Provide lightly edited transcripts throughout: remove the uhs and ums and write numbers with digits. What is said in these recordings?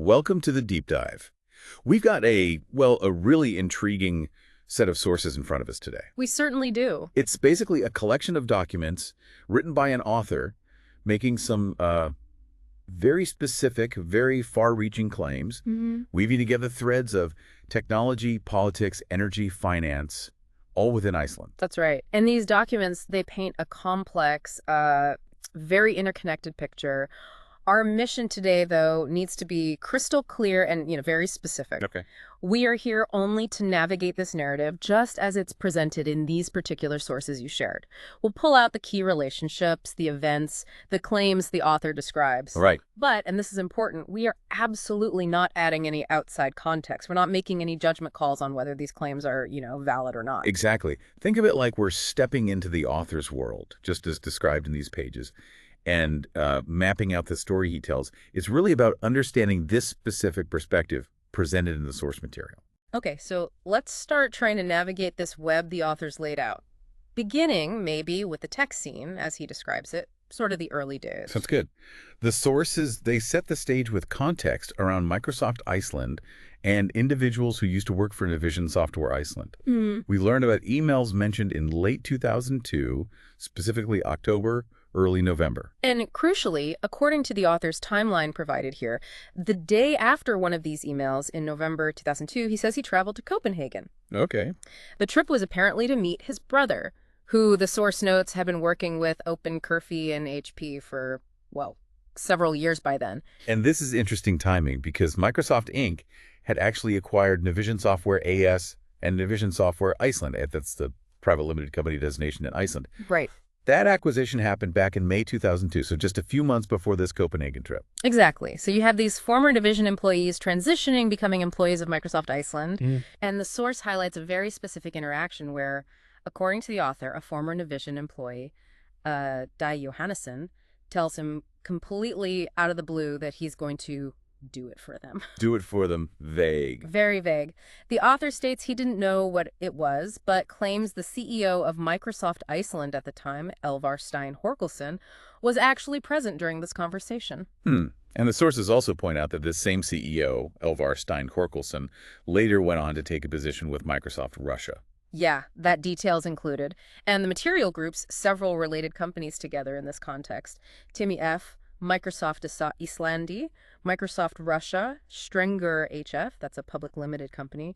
Welcome to the deep dive. We've got a really intriguing set of sources in front of us today. We certainly do. It's basically a collection of documents written by an author making some very specific, very far-reaching claims, weaving together threads of technology, politics, energy, finance, all within Iceland. That's right. And these documents, they paint a complex, very interconnected picture. Our mission today, though, needs to be crystal clear and, very specific. Okay. We are here only to navigate this narrative just as it's presented in these particular sources you shared. We'll pull out the key relationships, the events, the claims the author describes. Right. But, and this is important, we are absolutely not adding any outside context. We're not making any judgment calls on whether these claims are, valid or not. Exactly. Think of it like we're stepping into the author's world, just as described in these pages, and mapping out the story he tells. It's really about understanding this specific perspective presented in the source material. Okay, so let's start trying to navigate this web the author's laid out. Beginning, maybe, with the tech scene, as he describes it, sort of the early days. Sounds good. The sources, they set the stage with context around Microsoft Iceland and individuals who used to work for Navision Software Iceland. We learn about emails mentioned in late 2002, specifically October, early November. And crucially, according to the author's timeline provided here, the day after one of these emails in November 2002, he says he traveled to Copenhagen. Okay. The trip was apparently to meet his brother, who the source notes had been working with Open Curfy and HP for, several years by then. And this is interesting timing because Microsoft Inc. had actually acquired Navision Software AS and Navision Software Iceland. That's the private limited company designation in Iceland. Right. That acquisition happened back in May 2002, so just a few months before this Copenhagen trip. Exactly. So you have these former Navision employees transitioning, becoming employees of Microsoft Iceland. And the source highlights a very specific interaction where, according to the author, a former Navision employee, Di Johannesson, tells him completely out of the blue that he's going to do it for them. Do it for them. Vague. Very vague. The author states he didn't know what it was, but claims the CEO of Microsoft Iceland at the time, Elvar Stein Horkelson, was actually present during this conversation. And the sources also point out that this same CEO, Elvar Stein Horkelson, later went on to take a position with Microsoft Russia. Yeah, that detail's included. And the material groups several related companies together in this context. Timmy F., Microsoft Iceland, Microsoft Russia, Strenger HF, that's a public limited company,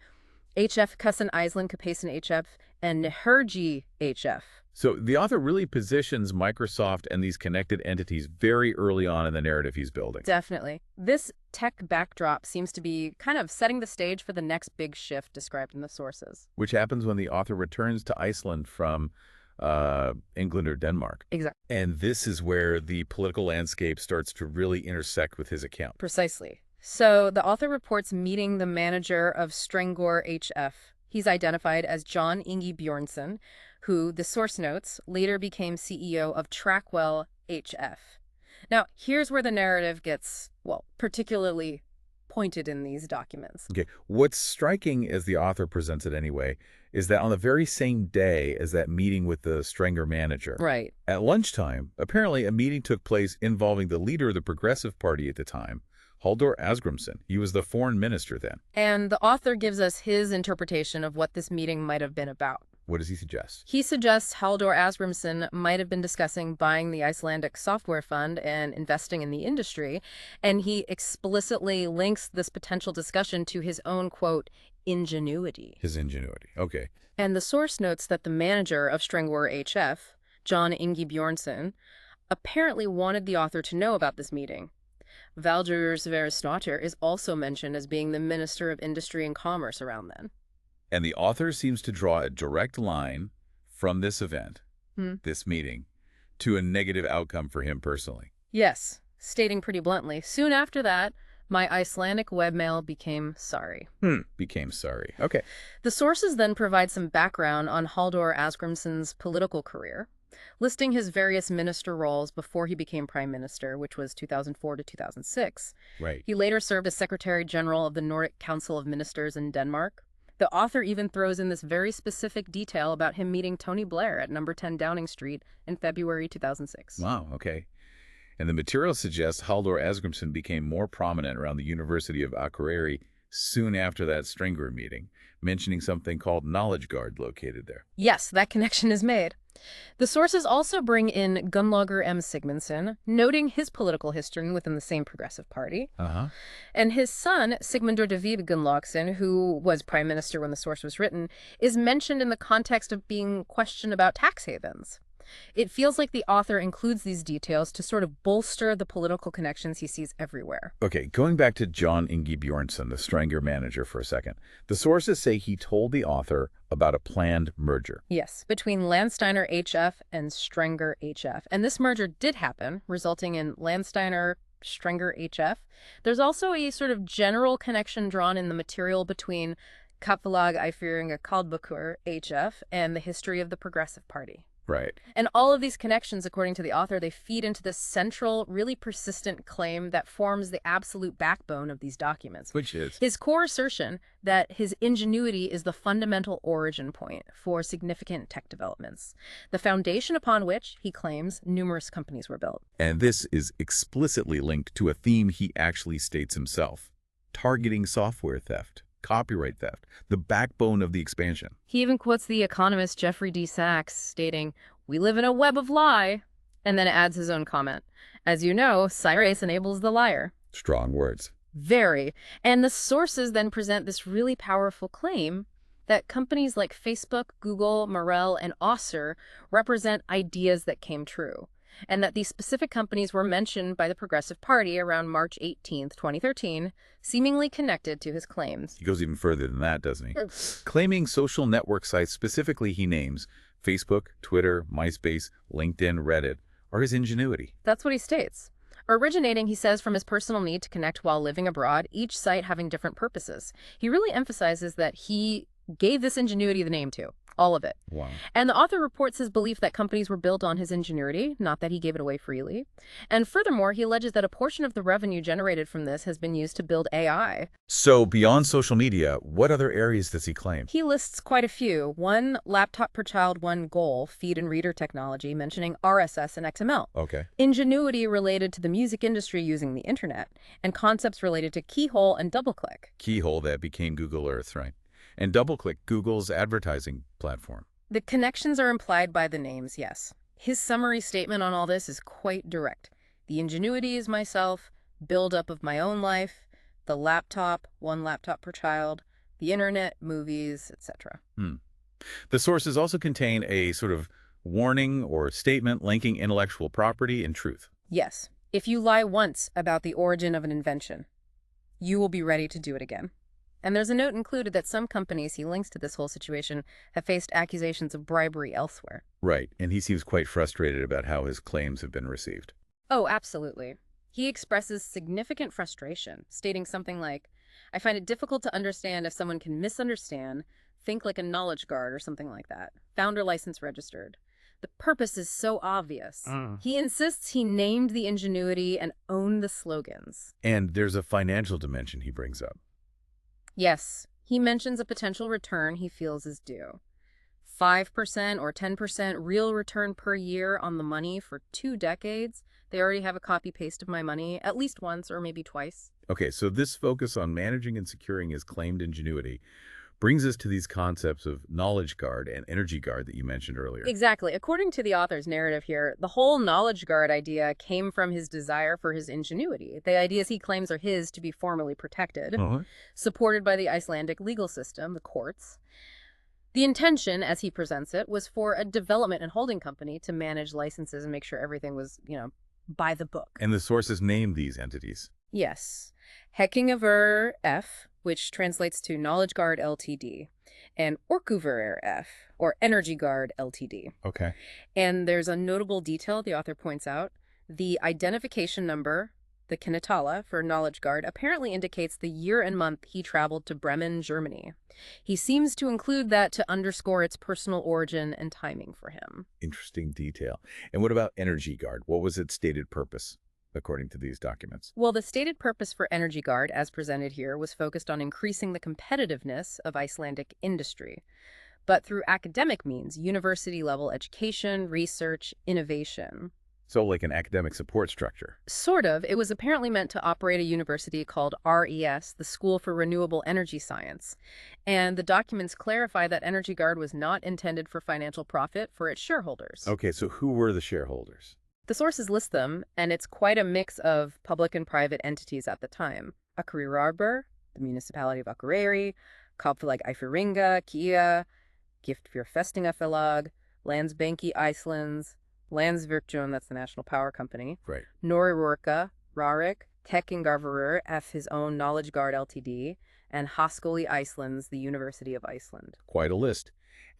HF Kussen Iceland Kapasen HF, and Hergy HF. So the author really positions Microsoft and these connected entities very early on in the narrative he's building. Definitely. This tech backdrop seems to be kind of setting the stage for the next big shift described in the sources. Which happens when the author returns to Iceland from England or Denmark. Exactly. And this is where the political landscape starts to really intersect with his account. Precisely. So the author reports meeting the manager of Strengor HF. He's identified as John Ingi Bjornsson, who, the source notes, later became CEO of Trackwell HF. Now, here's where the narrative gets, particularly pointed in these documents. Okay. What's striking, as the author presents it anyway, is that on the very same day as that meeting with the Strenger manager, right, at lunchtime, apparently a meeting took place involving the leader of the Progressive Party at the time, Halldór Ásgrímsson. He was the foreign minister then. And the author gives us his interpretation of what this meeting might have been about. What does he suggest? He suggests Halldór Ásgrímsson might have been discussing buying the Icelandic software fund and investing in the industry, and he explicitly links this potential discussion to his own, quote, ingenuity. His ingenuity. Okay. And the source notes that the manager of Strengor HF, John Ingi Bjornsson, apparently wanted the author to know about this meeting. Valdur Sverrisdóttir is also mentioned as being the Minister of Industry and Commerce around then. And the author seems to draw a direct line from this event, this meeting, to a negative outcome for him personally. Yes, stating pretty bluntly, soon after that, my Icelandic webmail became sorry. Became sorry. Okay. The sources then provide some background on Halldór Ásgrímsson's political career, listing his various minister roles before he became prime minister, which was 2004 to 2006. Right. He later served as Secretary General of the Nordic Council of Ministers in Denmark. The author even throws in this very specific detail about him meeting Tony Blair at number 10 Downing Street in February 2006. Wow, okay. And the material suggests Halldór Asgrímsson became more prominent around the University of Akureyri soon after that Strangor meeting, mentioning something called Knowledge Guard located there. Yes, that connection is made. The sources also bring in Gunnlaugur M. Sigmundsson, noting his political history within the same Progressive Party. And his son, Sigmundur Davíð Gunnlaugsson, who was prime minister when the source was written, is mentioned in the context of being questioned about tax havens. It feels like the author includes these details to sort of bolster the political connections he sees everywhere. Okay, going back to John Ingi Bjornsson, the Strangor manager, for a second. The sources say he told the author about a planned merger. Yes, between Landsteiner HF and Strangor HF. And this merger did happen, resulting in Landsteiner Strangor HF. There's also a sort of general connection drawn in the material between Kaupfélag Eyfirðinga Kaldbakur HF and the history of the Progressive Party. Right. And all of these connections, according to the author, they feed into this central, really persistent claim that forms the absolute backbone of these documents. Which is? His core assertion that his ingenuity is the fundamental origin point for significant tech developments, the foundation upon which, he claims, numerous companies were built. And this is explicitly linked to a theme he actually states himself: targeting software theft, copyright theft, the backbone of the expansion. He even quotes the economist Jeffrey D. Sachs, stating, "We live in a web of lie," and then adds his own comment. As you know, Cyrus enables the liar. Strong words. Very. And the sources then present this really powerful claim that companies like Facebook, Google, Marel, and Osser represent ideas that came true, and that these specific companies were mentioned by the Progressive Party around March 18th, 2013, seemingly connected to his claims. He goes even further than that, doesn't he? Claiming social network sites, specifically he names Facebook, Twitter, MySpace, LinkedIn, Reddit, are his ingenuity. That's what he states. Originating, he says, from his personal need to connect while living abroad, each site having different purposes. He really emphasizes that he gave this ingenuity the name too. All of it. Wow. And the author reports his belief that companies were built on his ingenuity, not that he gave it away freely. And furthermore, he alleges that a portion of the revenue generated from this has been used to build AI. So beyond social media, what other areas does he claim? He lists quite a few. One, laptop per child, one goal, feed and reader technology, mentioning RSS and XML. Okay. Ingenuity related to the music industry using the internet, and concepts related to Keyhole and DoubleClick. Keyhole, that became Google Earth, right? And DoubleClick, Google's advertising platform. The connections are implied by the names, yes. His summary statement on all this is quite direct. The ingenuity is myself, build-up of my own life, the laptop, one laptop per child, the internet, movies, etc. The sources also contain a sort of warning or statement linking intellectual property and truth. Yes. If you lie once about the origin of an invention, you will be ready to do it again. And there's a note included that some companies he links to this whole situation have faced accusations of bribery elsewhere. Right, and he seems quite frustrated about how his claims have been received. Oh, absolutely. He expresses significant frustration, stating something like, "I find it difficult to understand if someone can misunderstand, think like a knowledge guard or something like that. Founder license registered. The purpose is so obvious." He insists he named the ingenuity and owned the slogans. And there's a financial dimension he brings up. Yes, he mentions a potential return he feels is due. 5% or 10% real return per year on the money for 2 decades. They already have a copy-paste of my money at least once or maybe twice. Okay, so this focus on managing and securing his claimed ingenuity brings us to these concepts of knowledge guard and energy guard that you mentioned earlier. Exactly. According to the author's narrative here, the whole knowledge guard idea came from his desire for his ingenuity. The ideas he claims are his to be formally protected, supported by the Icelandic legal system, the courts. The intention, as he presents it, was for a development and holding company to manage licenses and make sure everything was, by the book. And the sources name these entities. Yes. Hekkingaver F, which translates to Knowledge Guard Ltd, and Orkuverer F, or Energy Guard Ltd. Okay. And there's a notable detail the author points out. The identification number, the Kinetala for Knowledge Guard, apparently indicates the year and month he traveled to Bremen, Germany. He seems to include that to underscore its personal origin and timing for him. Interesting detail. And what about Energy Guard? What was its stated purpose, according to these documents? Well, the stated purpose for Energy Guard, as presented here, was focused on increasing the competitiveness of Icelandic industry, but through academic means, university-level education, research, innovation. So like an academic support structure. Sort of. It was apparently meant to operate a university called RES, the School for Renewable Energy Science. And the documents clarify that Energy Guard was not intended for financial profit for its shareholders. Okay, so who were the shareholders? The sources list them, and it's quite a mix of public and private entities at the time. Akureyrar, the municipality of Akureyri, Kaupfélag Eyfirðinga, Kia, Giftfjárfestingarfélag, Landsbanki Iceland, Landsvirkjun, that's the national power company, Right. Norðurorka, Rarik, Tekkingarvörður, F his own Knowledge Guard Ltd, and Háskóli Iceland's the University of Iceland. Quite a list.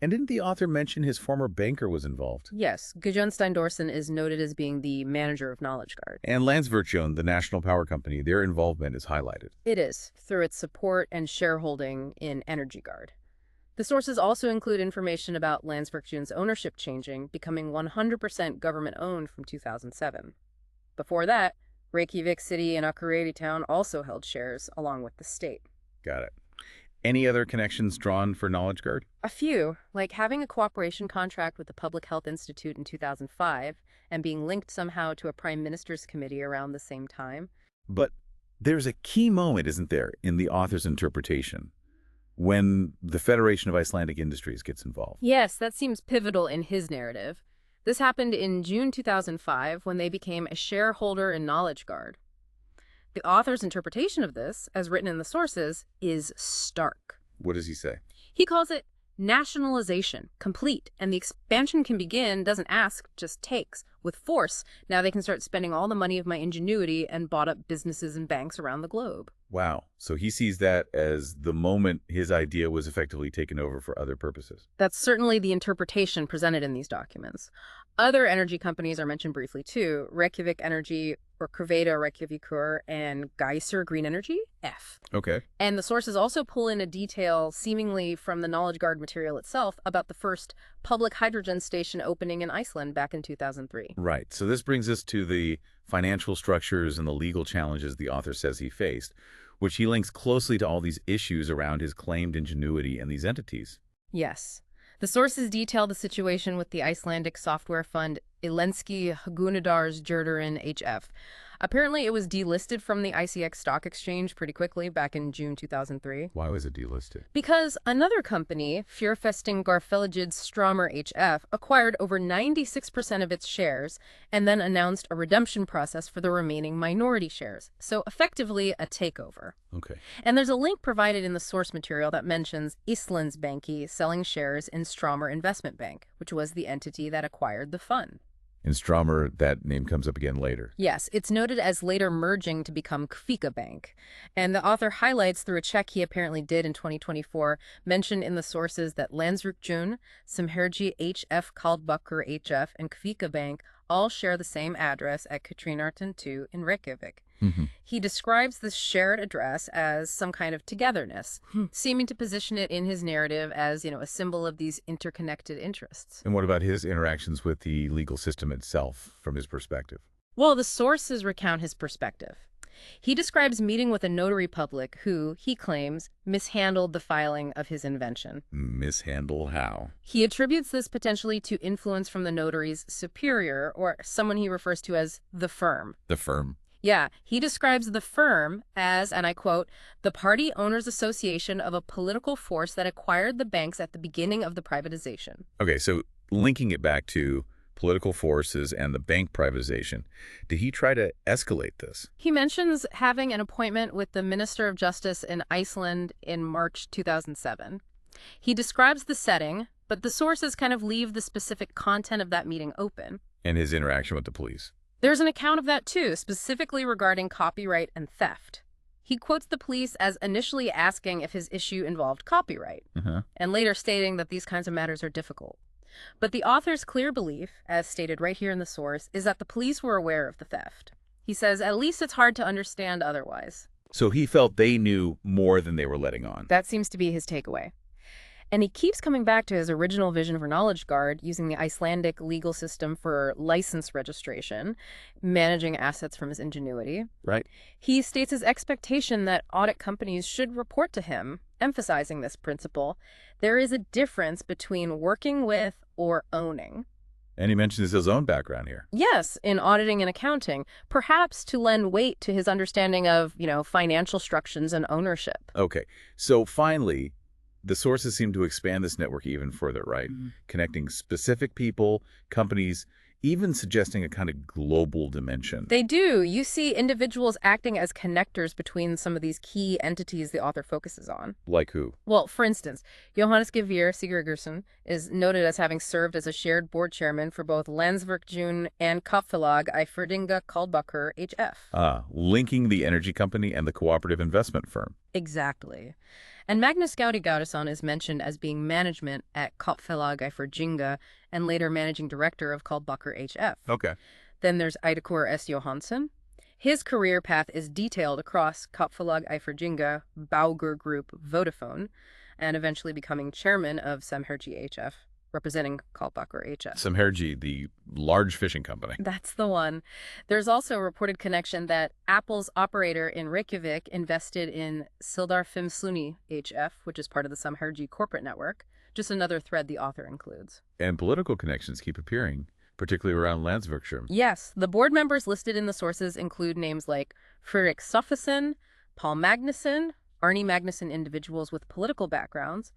And didn't the author mention his former banker was involved? Yes, Gudjón Steindorsen is noted as being the manager of Knowledge Guard. And Landsvirkjun, the national power company, their involvement is highlighted. It is, through its support and shareholding in Energy Guard. The sources also include information about Landsvirkjun's ownership changing, becoming 100% government-owned from 2007. Before that, Reykjavik City and Akureyri Town also held shares, along with the state. Got it. Any other connections drawn for Knowledge Guard? A few, like having a cooperation contract with the Public Health Institute in 2005 and being linked somehow to a Prime Minister's committee around the same time. But there's a key moment, isn't there, in the author's interpretation, when the Federation of Icelandic Industries gets involved. Yes, that seems pivotal in his narrative. This happened in June 2005 when they became a shareholder in Knowledge Guard. The author's interpretation of this, as written in the sources, is stark. What does he say? He calls it nationalization, complete, and the expansion can begin, doesn't ask, just takes, with force. Now they can start spending all the money of my ingenuity and bought up businesses and banks around the globe. Wow. So he sees that as the moment his idea was effectively taken over for other purposes. That's certainly the interpretation presented in these documents. Other energy companies are mentioned briefly too. Reykjavik Energy, or Kurveita Reykjavíkur, and Geyser Green Energy, F. Okay. And the sources also pull in a detail, seemingly from the Knowledge Guard material itself, about the first public hydrogen station opening in Iceland back in 2003. Right. So this brings us to the financial structures and the legal challenges the author says he faced, which he links closely to all these issues around his claimed ingenuity and these entities. Yes. The sources detail the situation with the Icelandic software fund Íslenski Hagnaðardótturinn HF. Apparently, it was delisted from the ICX stock exchange pretty quickly back in June 2003. Why was it delisted? Because another company, Fjárfestingarfélagið Stromer HF, acquired over 96% of its shares and then announced a redemption process for the remaining minority shares. So effectively, a takeover. Okay. And there's a link provided in the source material that mentions Íslandsbanki selling shares in Stromer Investment Bank, which was the entity that acquired the fund. In Stromer, that name comes up again later. Yes, it's noted as later merging to become Kvika Bank. And the author highlights through a check he apparently did in 2024, mentioned in the sources that Landsvirkjun, Samherji HF Kaldbakur HF, and Kvika Bank all share the same address at Katrinarton 2 in Reykjavik. He describes this shared address as some kind of togetherness, seeming to position it in his narrative as, a symbol of these interconnected interests. And what about his interactions with the legal system itself from his perspective? Well, the sources recount his perspective. He describes meeting with a notary public who, he claims, mishandled the filing of his invention. Mishandle how? He attributes this potentially to influence from the notary's superior, or someone he refers to as the firm. The firm? Yeah, he describes the firm as, and I quote, the party owners association of a political force that acquired the banks at the beginning of the privatization. Okay, so linking it back to political forces and the bank privatization, did he try to escalate this? He mentions having an appointment with the Minister of Justice in Iceland in March 2007. He describes the setting, but the sources kind of leave the specific content of that meeting open. And his interaction with the police. There's an account of that too, specifically regarding copyright and theft. He quotes the police as initially asking if his issue involved copyright, and later stating that these kinds of matters are difficult. But the author's clear belief, as stated right here in the source, is that the police were aware of the theft. He says, at least it's hard to understand otherwise. So he felt they knew more than they were letting on. That seems to be his takeaway. And he keeps coming back to his original vision for Knowledge Guard, using the Icelandic legal system for license registration, managing assets from his ingenuity. Right. He states his expectation that audit companies should report to him, emphasizing this principle. There is a difference between working with or owning. And he mentions his own background here. Yes, in auditing and accounting, perhaps to lend weight to his understanding of, financial structures and ownership. Okay, so finally, the sources seem to expand this network even further, right? Connecting specific people, companies, even suggesting a kind of global dimension. They do. You see individuals acting as connectors between some of these key entities the author focuses on. Like who? Well, for instance, Johannes Gevier Sigurðsson is noted as having served as a shared board chairman for both Landsvirkjun and Kaupfélag Eyfirðinga Kaldbakur HF. Linking the energy company and the cooperative investment firm. Exactly. And Magnus Gaudi Gaudasson is mentioned as being management at Kaupfélag Eyfirðinga and later managing director of Kaldbakur HF. Okay. Then there's Eidokur S. Johansson. His career path is detailed across Kaupfélag Eyfirðinga, Bauger Group, Vodafone, and eventually becoming chairman of Samherji HF, representing Kaldbakur HF. Samherji, the large fishing company. That's the one. There's also a reported connection that Apple's operator in Reykjavik invested in Sildar Fimsluni HF, which is part of the Samherji corporate network. Just another thread the author includes. And political connections keep appearing, particularly around Landsvirkjun. Yes, the board members listed in the sources include names like Fredrik Sophusson, Paul Magnusson, Arnie Magnusson, individuals with political backgrounds,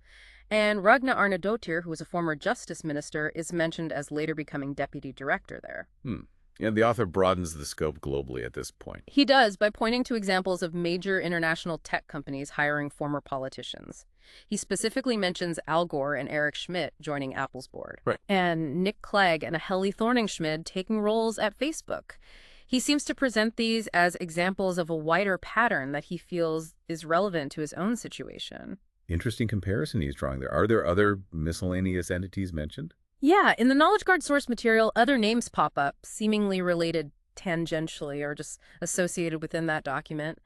and Ragna Arnardóttir, who was a former justice minister, is mentioned as later becoming deputy director there. And the author broadens the scope globally at this point. He does by pointing to examples of major international tech companies hiring former politicians. He specifically mentions Al Gore and Eric Schmidt joining Apple's board. Right. And Nick Clegg and Helle Thorning-Schmidt taking roles at Facebook. He seems to present these as examples of a wider pattern that he feels is relevant to his own situation. Interesting comparison he's drawing there. Are there other miscellaneous entities mentioned? Yeah, in the Knowledge Guard source material, other names pop up, seemingly related tangentially or just associated within that document.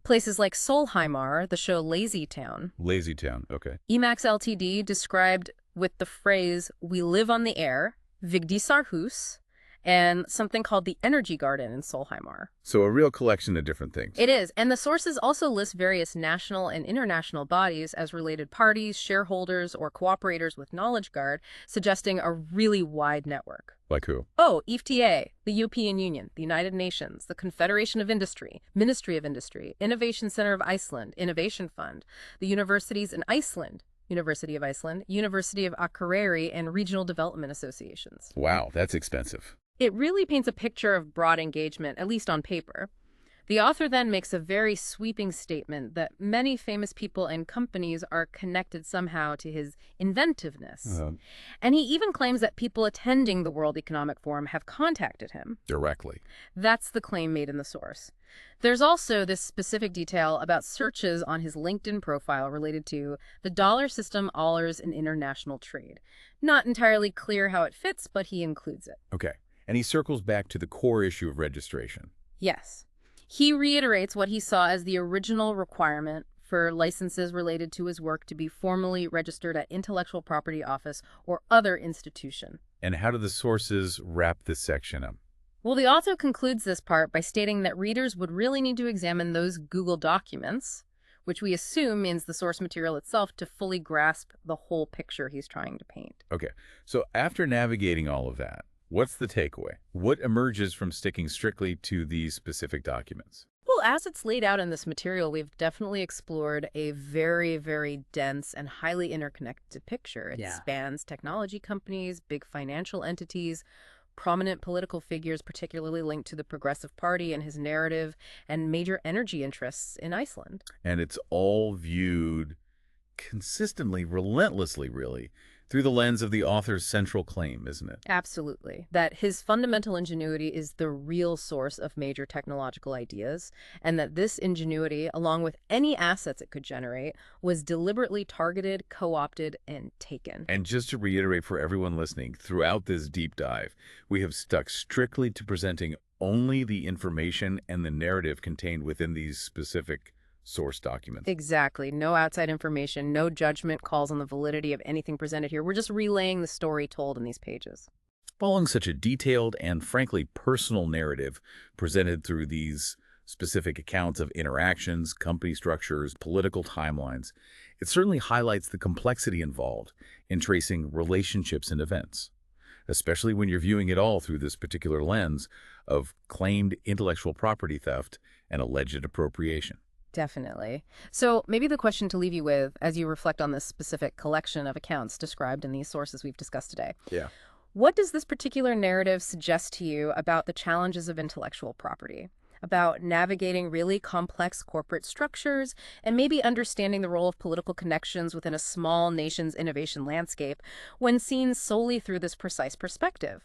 Places like Solheimar, the show Lazy Town. Lazy Town, okay. Emacs Ltd. described with the phrase, "We live on the air," Vigdisar Hus, and something called the Energy Garden in Solheimar. So a real collection of different things. It is, and the sources also list various national and international bodies as related parties, shareholders, or cooperators with Knowledge Guard, suggesting a really wide network. Like who? Oh, EFTA, the European Union, the United Nations, the Confederation of Industry, Ministry of Industry, Innovation Center of Iceland, Innovation Fund, the universities in Iceland, University of Iceland, University of Akureyri, and regional development associations. Wow, that's expensive. It really paints a picture of broad engagement, at least on paper. The author then makes a very sweeping statement that many famous people and companies are connected somehow to his inventiveness. And he even claims that people attending the World Economic Forum have contacted him. Directly. That's the claim made in the source. There's also this specific detail about searches on his LinkedIn profile related to the dollar system allers in international trade. Not entirely clear how it fits, but he includes it. Okay. And he circles back to the core issue of registration. Yes. He reiterates what he saw as the original requirement for licenses related to his work to be formally registered at Intellectual Property Office or other institution. And how do the sources wrap this section up? Well, the author concludes this part by stating that readers would really need to examine those Google documents, which we assume means the source material itself, to fully grasp the whole picture he's trying to paint. Okay, so after navigating all of that, what's the takeaway? What emerges from sticking strictly to these specific documents? Well, as it's laid out in this material, we've definitely explored a very, very dense and highly interconnected picture. It spans technology companies, big financial entities, prominent political figures, particularly linked to the Progressive Party and his narrative, and major energy interests in Iceland. And it's all viewed consistently, relentlessly, really, through the lens of the author's central claim, isn't it? Absolutely. That his fundamental ingenuity is the real source of major technological ideas, and that this ingenuity, along with any assets it could generate, was deliberately targeted, co-opted, and taken. And just to reiterate for everyone listening, throughout this deep dive, we have stuck strictly to presenting only the information and the narrative contained within these specific source documents. Exactly. No outside information, no judgment calls on the validity of anything presented here. We're just relaying the story told in these pages. Following such a detailed and frankly personal narrative presented through these specific accounts of interactions, company structures, political timelines, it certainly highlights the complexity involved in tracing relationships and events. especially when you're viewing it all through this particular lens of claimed intellectual property theft and alleged appropriation. Definitely. So maybe the question to leave you with as you reflect on this specific collection of accounts described in these sources we've discussed today. Yeah. What does this particular narrative suggest to you about the challenges of intellectual property? About navigating really complex corporate structures and maybe understanding the role of political connections within a small nation's innovation landscape when seen solely through this precise perspective?